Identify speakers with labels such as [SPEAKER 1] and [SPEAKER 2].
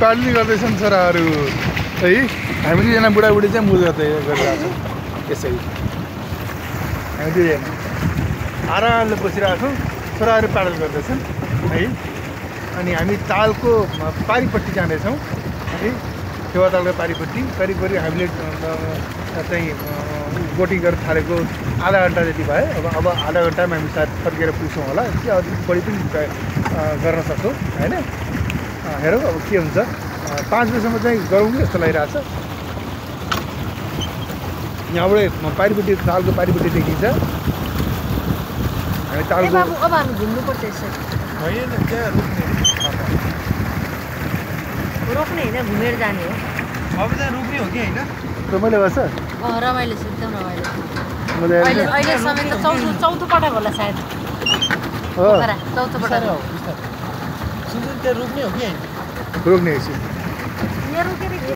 [SPEAKER 1] पाल्ने गर्दैछन् छोराहरू है। हामी दुईजना बुढाबुढी चाहिँ मुजा गरिरहेको छौँ। यसै हामी दुईजना आरामले बसिरहेको छौँ, छोराहरू पाडल गर्दैछन् है। अनि हामी तालको पारिपट्टि जाँदैछौँ है। फेवा तालको पारिपट्टि करिब करिब हामीले चाहिँ बोटिङ गरेर थालेको आधा घन्टा जति भयो। अब आधा घन्टामा हामी सायद फर्केर पुग्छौँ होला कि अलिक बढी पनि गर्न सक्छौँ होइन। हेरौँ अब के हुन्छ। 5 बजीसम्म चाहिँ गरौँ कि जस्तो लागिरहेको छ। यहाँबाट पारिपट्टि तालको पारिपट्टि देखिन्छ। हामी तालको
[SPEAKER 2] अब हामी घुम्नुपर्छ यसरी।
[SPEAKER 1] होइन त्यहाँ
[SPEAKER 2] रोक्ने होइन, घुमेर जाने हो।
[SPEAKER 3] अब चाहिँ रोक्ने हो कि होइन?
[SPEAKER 1] रमाइलो गर्छ।
[SPEAKER 2] रमाइलो छ, एकदम रमाइलो।
[SPEAKER 1] मजा आयो।
[SPEAKER 2] अहिले समय त चौथो पटक होला सायद।
[SPEAKER 1] हो
[SPEAKER 2] चौथो पटक हो।
[SPEAKER 3] सुन्नु त्यहाँ रोक्ने हो कि होइन?
[SPEAKER 1] रोक्ने एकछिन।
[SPEAKER 2] यहाँ रोकेर